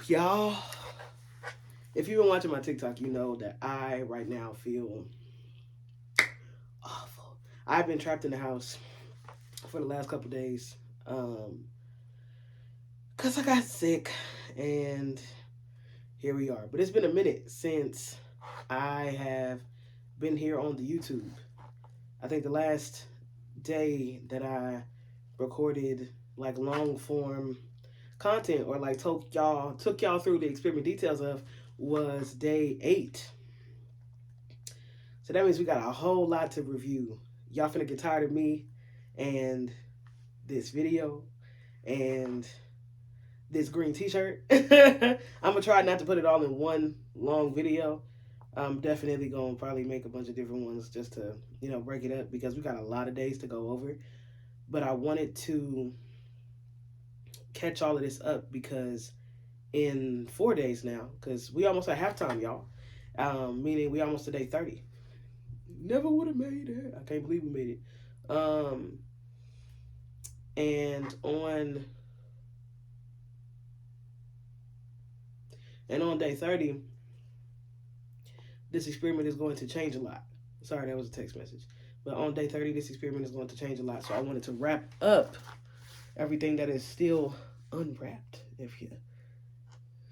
Y'all, if you've been watching my TikTok, you know that I right now feel awful. I've been trapped in the house for the last couple days because I got sick, and here we are. But it's been a minute since I have been here on the YouTube. I think the last day that I recorded like long form content or like took y'all through the experiment details of was day 8. So that means we got a whole lot to review. Y'all finna get tired of me and this video and this green t-shirt. I'm gonna try not to put it all in one long video. I'm definitely gonna probably make a bunch of different ones just to, break it up because we got a lot of days to go over. But I wanted to catch all of this up because in 4 days now, because we almost at halftime, y'all. Meaning we almost to day 30. Never would have made it. I can't believe we made it. And on day 30, this experiment is going to change a lot. Sorry, that was a text message. But on day 30, this experiment is going to change a lot. So I wanted to wrap up everything that is still unwrapped, if you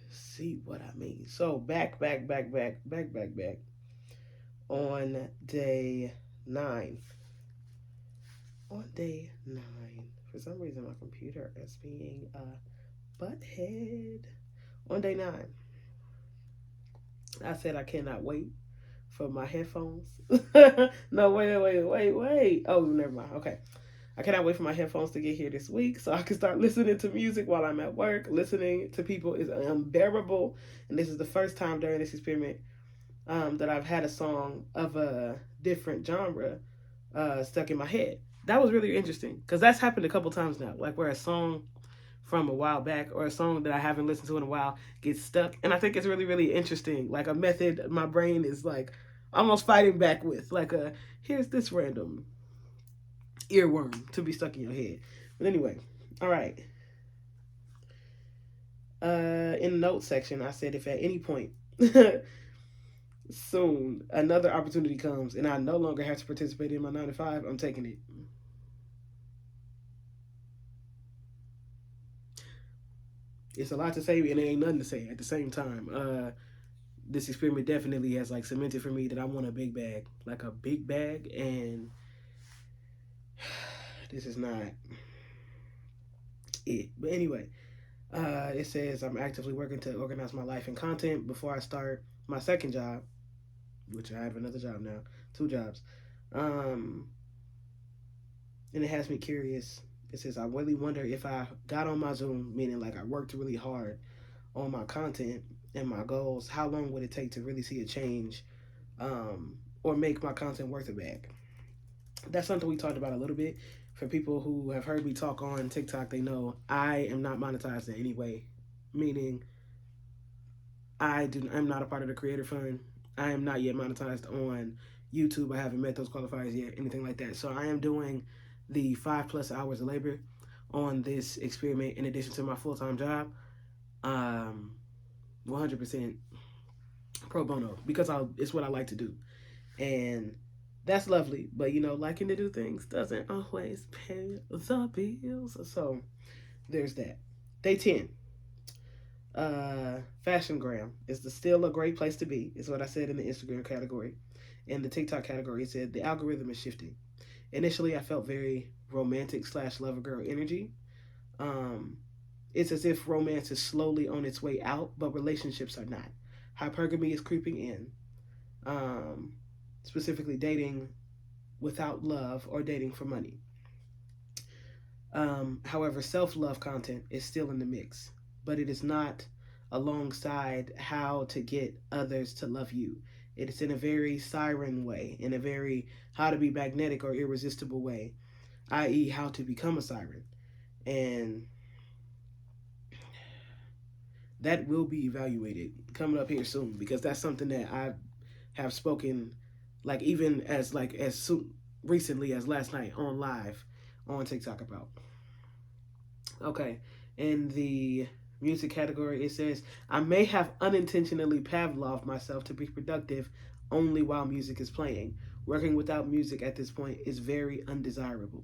see what I mean. So back. On day 9. On day 9. For some reason, my computer is being a butthead. On day 9, I said I cannot wait for my headphones. No, wait. Oh, never mind. Okay. I cannot wait for my headphones to get here this week so I can start listening to music while I'm at work. Listening to people is unbearable. And this is the first time during this experiment that I've had a song of a different genre stuck in my head. That was really interesting because that's happened a couple times now. Like where a song from a while back or a song that I haven't listened to in a while gets stuck. And I think it's really, really interesting. Like a method my brain is like almost fighting back with. Like here's this random earworm to be stuck in your head. But anyway, all right. In the notes section, I said if at any point soon another opportunity comes and I no longer have to participate in my 9 to 5, I'm taking it. It's a lot to say and there ain't nothing to say at the same time. This experiment definitely has like cemented for me that I want a big bag, like a big bag, and this is not it. But anyway, it says I'm actively working to organize my life and content before I start my second job, which I have another job now, 2 jobs. And it has me curious. It says I really wonder if I got on my Zoom, meaning like I worked really hard on my content and my goals, how long would it take to really see a change or make my content worth a bag? That's something we talked about a little bit. For people who have heard me talk on TikTok, they know I am not monetized in any way, meaning I'm not a part of the creator fund. I am not yet monetized on YouTube. I haven't met those qualifiers yet, anything like that. So I am doing the 5+ hours of labor on this experiment in addition to my full-time job. 100% pro bono because it's what I like to do. And that's lovely, but liking to do things doesn't always pay the bills. So there's that. Day 10. Fashion gram is still a great place to be, is what I said in the Instagram category. In the TikTok category, it said the algorithm is shifting. Initially, I felt very romantic / lover girl energy. It's as if romance is slowly on its way out, but relationships are not. Hypergamy is creeping in. Specifically dating without love or dating for money. However, self-love content is still in the mix, but it is not alongside how to get others to love you. It is in a very siren way, in a very how to be magnetic or irresistible way, i.e., how to become a siren. And that will be evaluated coming up here soon because that's something that I have spoken like even as soon recently as last night on live on TikTok about. Okay, in the music category, it says, I may have unintentionally Pavloved myself to be productive only while music is playing. Working without music at this point is very undesirable.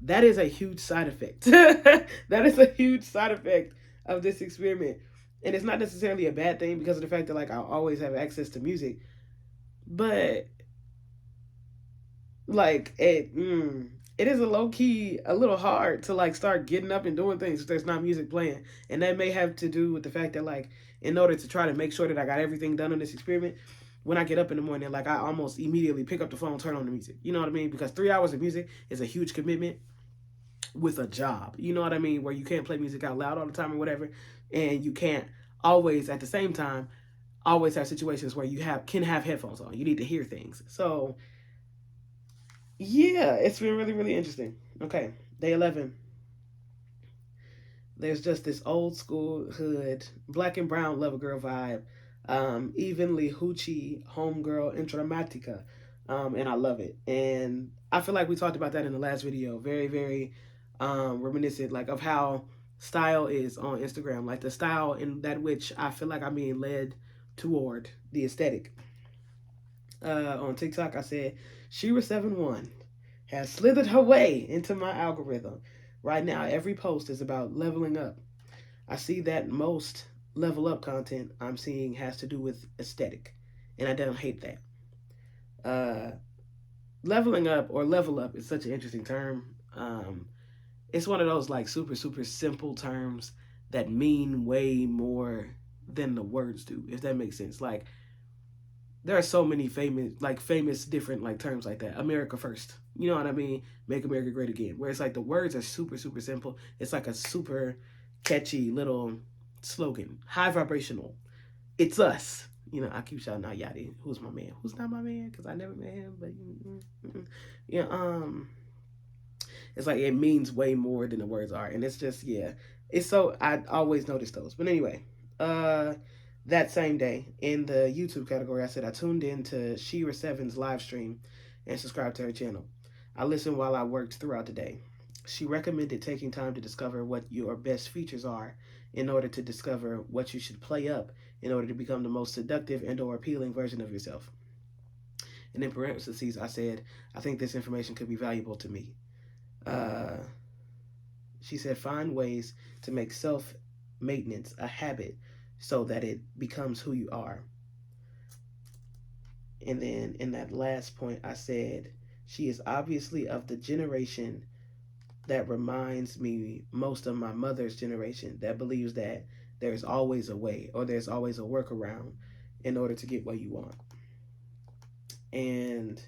That is a huge side effect. That is a huge side effect of this experiment. And it's not necessarily a bad thing because of the fact that like I always have access to music, but like it is a low key a little hard to like start getting up and doing things if there's not music playing, and that may have to do with the fact that like in order to try to make sure that I got everything done on this experiment, when I get up in the morning, like I almost immediately pick up the phone, turn on the music. You know what I mean? Because 3 hours of music is a huge commitment with a job. You know what I mean? Where you can't play music out loud all the time or whatever, and you can't always at the same time always have situations where you have headphones on. You need to hear things. So yeah, it's been really, really interesting. Okay, day 11. There's just this old school hood, black and brown lover girl vibe, evenly hoochie homegirl intramatica, and I love it. And I feel like we talked about that in the last video. Very, very reminiscent, like of how style is on Instagram, like the style in that which I feel like I'm being led toward the aesthetic. On TikTok, I said Shira 71 has slithered her way into my algorithm. Right now, every post is about leveling up. I see that most level up content I'm seeing has to do with aesthetic, and I don't hate that. Uh, Leveling up or level up is such an interesting term. It's one of those like super super simple terms that mean way more than the words do, if that makes sense. Like there are so many famous different like terms like that. America first. You know what I mean? Make America great again. Where it's like the words are super, super simple. It's like a super catchy little slogan. High vibrational. It's us. You know, I keep shouting out Yachty. Who's my man? Who's not my man? Because I never met him. But yeah, it's like it means way more than the words are, and it's just yeah. It's so I always notice those. But anyway, uh, that same day in the YouTube category, I said I tuned in to Shira Seven's live stream and subscribed to her channel. I listened while I worked throughout the day. She recommended taking time to discover what your best features are in order to discover what you should play up in order to become the most seductive and or appealing version of yourself. And in parentheses, I said, I think this information could be valuable to me. Uh, she said, find ways to make self maintenance a habit so that it becomes who you are. And then in that last point, I said, she is obviously of the generation that reminds me most of my mother's generation that believes that there's always a way or there's always a workaround in order to get what you want. And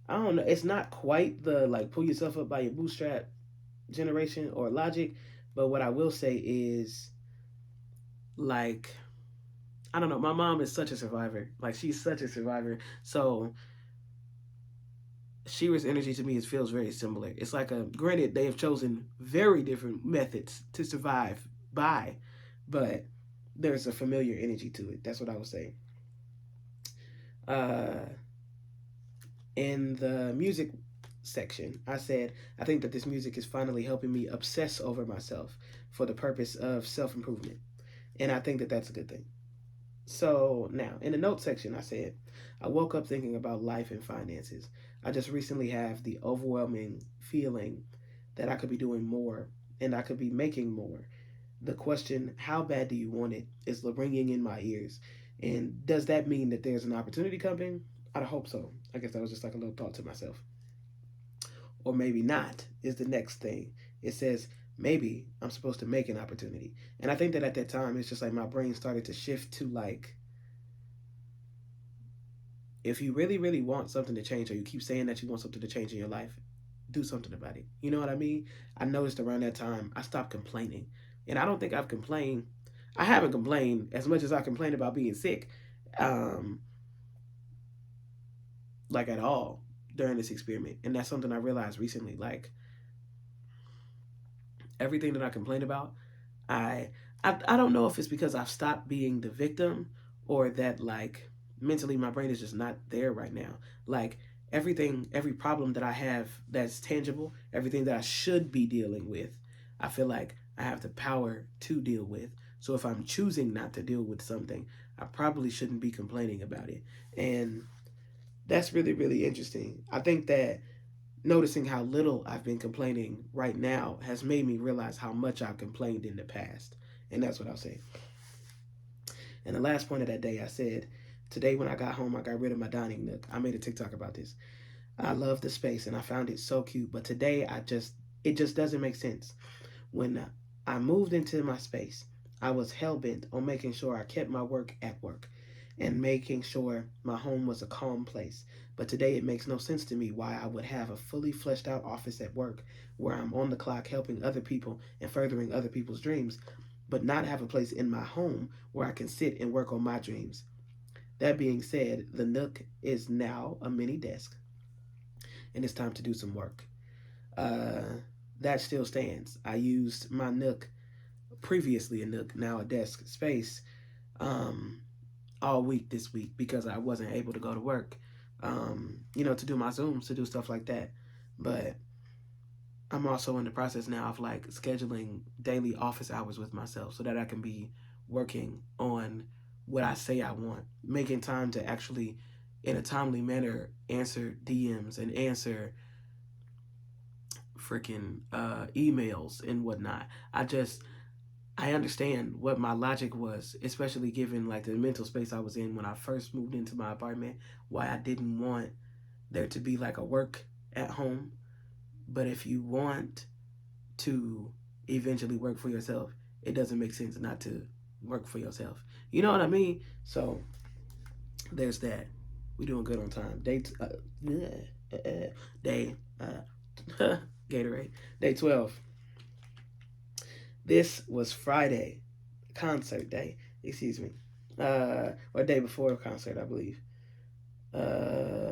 I don't know, it's not quite the like pull yourself up by your bootstrap generation or logic, but what I will say is like I don't know, my mom is such a survivor. Like she's such a survivor. So Shira's energy to me is feels very similar. It's like a granted they have chosen very different methods to survive by, but there's a familiar energy to it. That's what I would say. Uh, in the music section, I said I think that this music is finally helping me obsess over myself for the purpose of self improvement, and I think that that's a good thing. So now, in the notes section, I said, I woke up thinking about life and finances. I just recently have the overwhelming feeling that I could be doing more and I could be making more. The question, how bad do you want it, is ringing in my ears. And does that mean that there's an opportunity coming? I hope so. I guess that was just like a little thought to myself. Or maybe not, is the next thing. It says, maybe I'm supposed to make an opportunity. And I think that at that time, it's just like my brain started to shift to like, if you really, really want something to change, or you keep saying that you want something to change in your life, do something about it. You know what I mean? I noticed around that time, I stopped complaining. And I don't think I've complained. I haven't complained as much as I complained about being sick, um, like at all during this experiment. And that's something I realized recently. Like everything that I complain about, I, I don't know if it's because I've stopped being the victim or that like mentally my brain is just not there right now. Like everything, every problem that I have that's tangible, everything that I should be dealing with, I feel like I have the power to deal with. So if I'm choosing not to deal with something, I probably shouldn't be complaining about it. And that's really, really interesting. I think that noticing how little I've been complaining right now has made me realize how much I've complained in the past. And that's what I'll say. And the last point of that day, I said, today when I got home, I got rid of my dining nook. I made a TikTok about this. I love the space and I found it so cute. But today, it just doesn't make sense. When I moved into my space, I was hell bent on making sure I kept my work at work and making sure my home was a calm place. But today it makes no sense to me why I would have a fully fleshed out office at work where I'm on the clock helping other people and furthering other people's dreams, but not have a place in my home where I can sit and work on my dreams. That being said, the Nook is now a mini desk and it's time to do some work. Uh, that still stands. I used my Nook, previously a Nook, now a desk space, um, all week this week because I wasn't able to go to work, to do my Zooms, to do stuff like that. But I'm also in the process now of like scheduling daily office hours with myself so that I can be working on what I say I want, making time to actually, in a timely manner, answer DMs and answer freaking emails and whatnot. I understand what my logic was, especially given like the mental space I was in when I first moved into my apartment, why I didn't want there to be like a work at home. But if you want to eventually work for yourself, it doesn't make sense not to work for yourself. You know what I mean? So there's that. We doing good on time. Day Gatorade. Day 12. This was Friday, concert day. Excuse me. Or day before concert, I believe. Uh,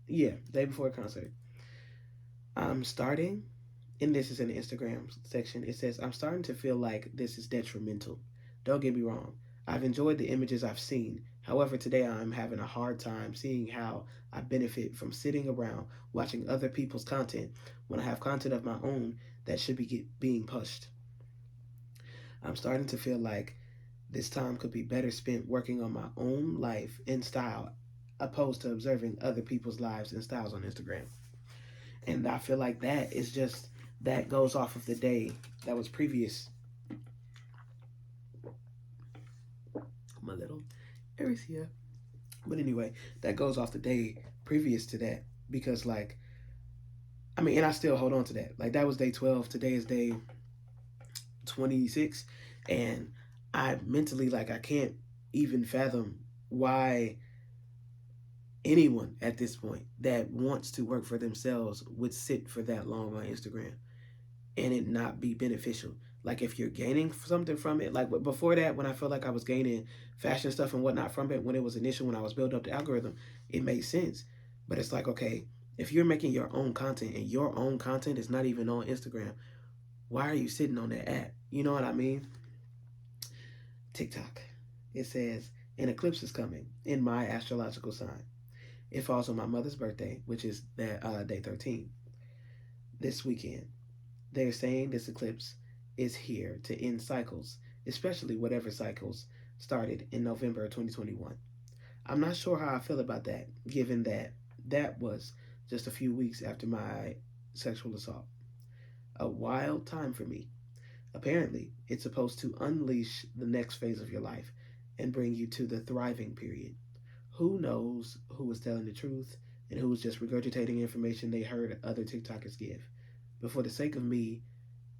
yeah, day before concert. I'm starting, and this is in the Instagram section. It says, I'm starting to feel like this is detrimental. Don't get me wrong. I've enjoyed the images I've seen. However, today I'm having a hard time seeing how I benefit from sitting around watching other people's content when I have content of my own that should be being pushed. I'm starting to feel like this time could be better spent working on my own life and style opposed to observing other people's lives and styles on Instagram. And I feel like that is just that goes off of the day that was previous. My little Herecia. But anyway, that goes off the day previous to that because like and I still hold on to that. Like that was day 12. Today is day 26, and I mentally like I can't even fathom why anyone at this point that wants to work for themselves would sit for that long on Instagram and it not be beneficial. Like if you're gaining something from it, like before that, when I felt like I was gaining fashion stuff and whatnot from it, when it was initial, when I was building up the algorithm, it made sense. But it's like, okay, if you're making your own content and your own content is not even on Instagram, why are you sitting on that app? You know what I mean? TikTok. It says an eclipse is coming in my astrological sign. It falls on my mother's birthday, which is that day 13 this weekend. They're saying this eclipse is here to end cycles, especially whatever cycles started in November 2021. I'm not sure how I feel about that, given that that was just a few weeks after my sexual assault. A wild time for me. Apparently, it's supposed to unleash the next phase of your life and bring you to the thriving period. Who knows who was telling the truth and who was just regurgitating information they heard other TikTokers give? But for the sake of me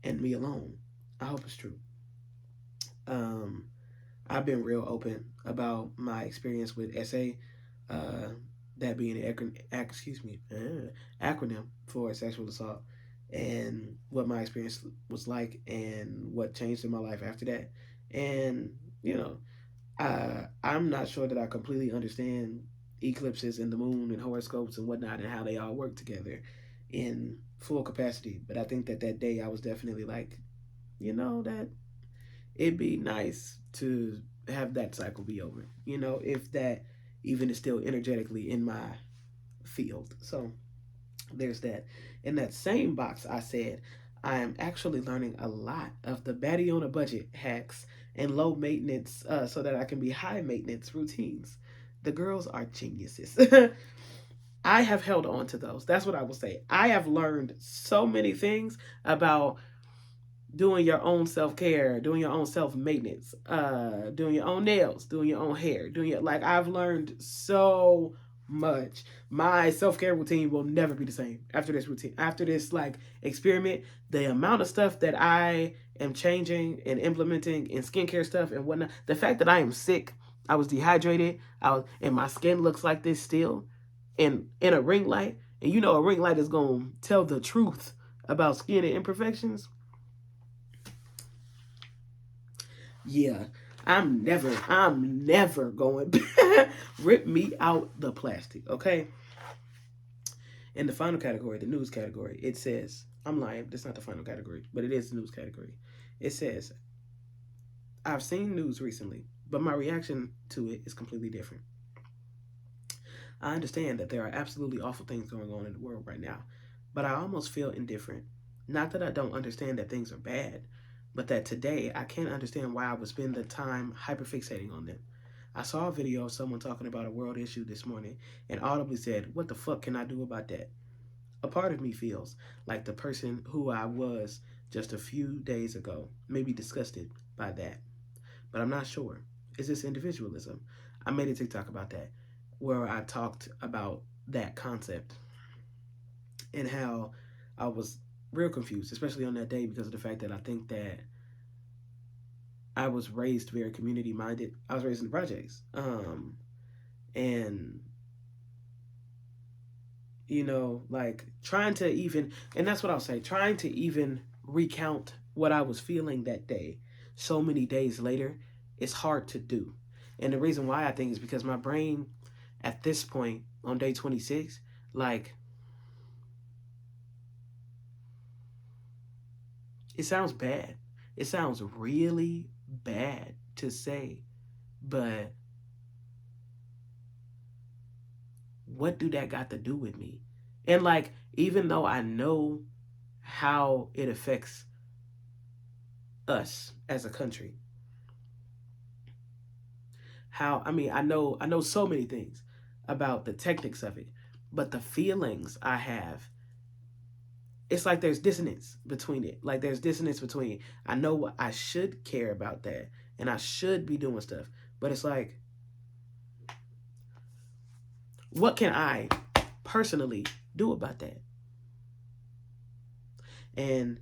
and me alone, I hope it's true. Um, I've been real open about my experience with SA, uh, that being an acronym for sexual assault, and what my experience was like, and what changed in my life after that. And you know, I'm not sure that I completely understand eclipses and the moon and horoscopes and whatnot and how they all work together in full capacity. But I think that that day I was definitely like, that it'd be nice to have that cycle be over. If that even is still energetically in my field. So There's that. In that same box, I said, I am actually learning a lot of the baddie on a budget hacks and low maintenance so that I can be high maintenance routines. The girls are geniuses. I have held on to those. That's what I will say. I have learned so many things about doing your own self care, doing your own self maintenance, doing your own nails, doing your own hair, doing your like. I've learned so much. My self care routine will never be the same after this routine. After this like experiment, the amount of stuff that I am changing and implementing in skincare stuff and whatnot. The fact that I am sick, I was dehydrated, and my skin looks like this still, in a ring light, and you know a ring light is gonna tell the truth about skin and imperfections. Yeah, I'm never going back. Rip me out the plastic, okay? In the final category, the news category, it says, I'm lying, that's not the final category, but it is the news category. It says, I've seen news recently, but my reaction to it is completely different. I understand that there are absolutely awful things going on in the world right now, but I almost feel indifferent. Not that I don't understand that things are bad, but that today I can't understand why I would spend the time hyperfixating on them. I saw a video of someone talking about a world issue this morning and audibly said, "What the fuck can I do about that?" A part of me feels like the person who I was just a few days ago, maybe disgusted by that, but I'm not sure. Is this individualism? I made a TikTok about that where I talked about that concept and how I was real confused, especially on that day because of the fact that I think that I was raised very community minded. I was raised in the projects. And like trying to even, and that's what I'll say, trying to even recount what I was feeling that day so many days later, it's hard to do. And the reason why I think is because my brain at this point on day 26, like, it sounds bad. It sounds really bad to say, but what do that got to do with me? And like, even though I know how it affects us as a country, how I know so many things about the techniques of it, but the feelings I have, it's like there's dissonance between it. Like there's dissonance between I know I should care about that and I should be doing stuff, but it's like, what can I personally do about that? And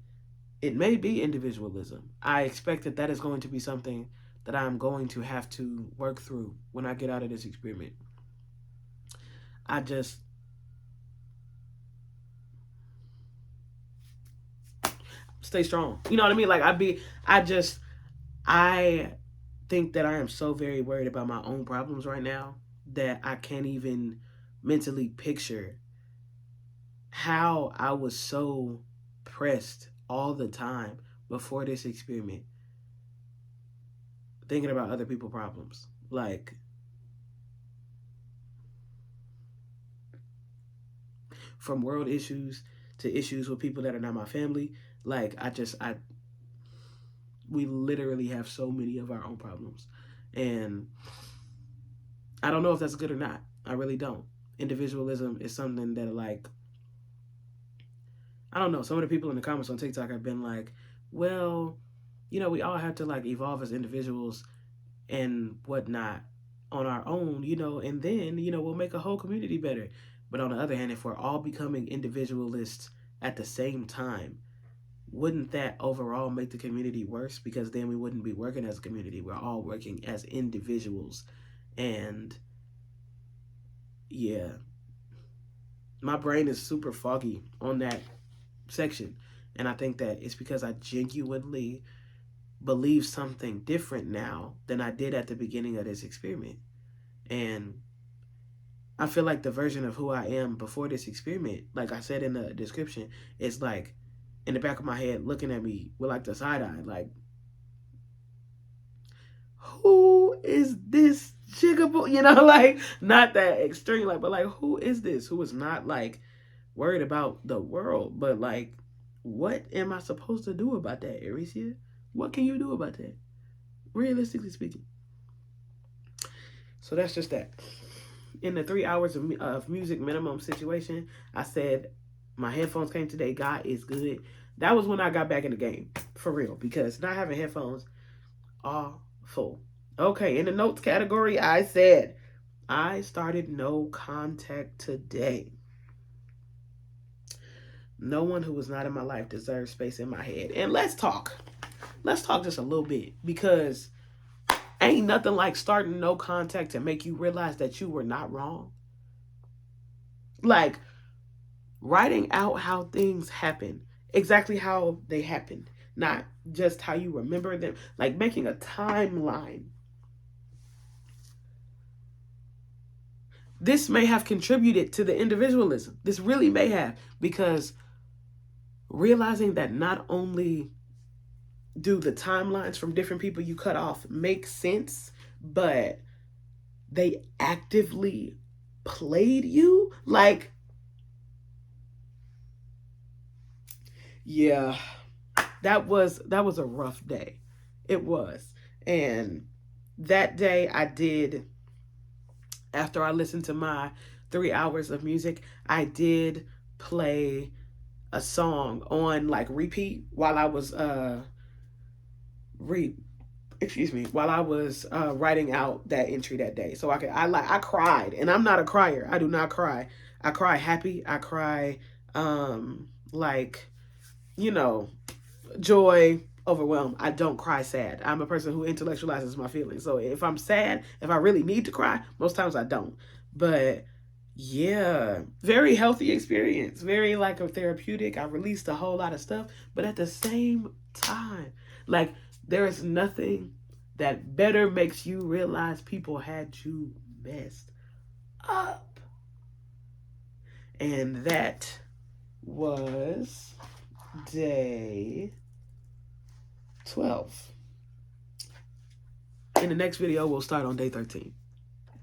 it may be individualism. I expect that that is going to be something that I'm going to have to work through when I get out of this experiment. I just stay strong. You know what I mean? Like I think that I am so very worried about my own problems right now that I can't even mentally picture how I was so pressed all the time before this experiment, thinking about other people's problems. Like, from world issues to issues with people that are not my family. Like, we literally have so many of our own problems. And I don't know if that's good or not. I really don't. Individualism is something that, like, I don't know. Some of the people in the comments on TikTok have been like, well, we all have to like evolve as individuals and whatnot on our own, and then, we'll make a whole community better. But on the other hand, if we're all becoming individualists at the same time, wouldn't that overall make the community worse? Because then we wouldn't be working as a community. We're all working as individuals. And yeah, my brain is super foggy on that section. And I think that it's because I genuinely believe something different now than I did at the beginning of this experiment. And I feel like the version of who I am before this experiment, like I said in the description, is like in the back of my head looking at me with like the side eye, like, who is this jigaboo? Like, not that extreme, like, but like, who is this? Who is not like worried about the world, but like, what am I supposed to do about that, Herecia? What can you do about that, realistically speaking? So that's just that. In the 3 hours of music minimum situation, I said my headphones came today. God is good. That was when I got back in the game, for real, because not having headphones, awful. Okay, in the notes category, I said I started no contact today. No one who was not in my life deserves space in my head. And let's talk. Let's talk just a little bit, because ain't nothing like starting no contact to make you realize that you were not wrong. Like, writing out how things happen, exactly how they happened, not just how you remember them, like making a timeline. This may have contributed to the individualism. This really may have, because realizing that not only do the timelines from different people you cut off make sense, but they actively played you. Like, yeah, that was a rough day. It was. And that day I did, after I listened to my 3 hours of music, I did play a song on like repeat while I was re while I was writing out that entry that day. So I cried, and I'm not a crier. I do not cry. I cry happy. I cry like, you know, joy, overwhelmed. I don't cry sad. I'm a person who intellectualizes my feelings. So if I'm sad, if I really need to cry, most times I don't. But yeah, very healthy experience. Very like a therapeutic. I released a whole lot of stuff, but at the same time, like, there is nothing that better makes you realize people had you messed up. And that was day 12. In the next video, we'll start on day 13.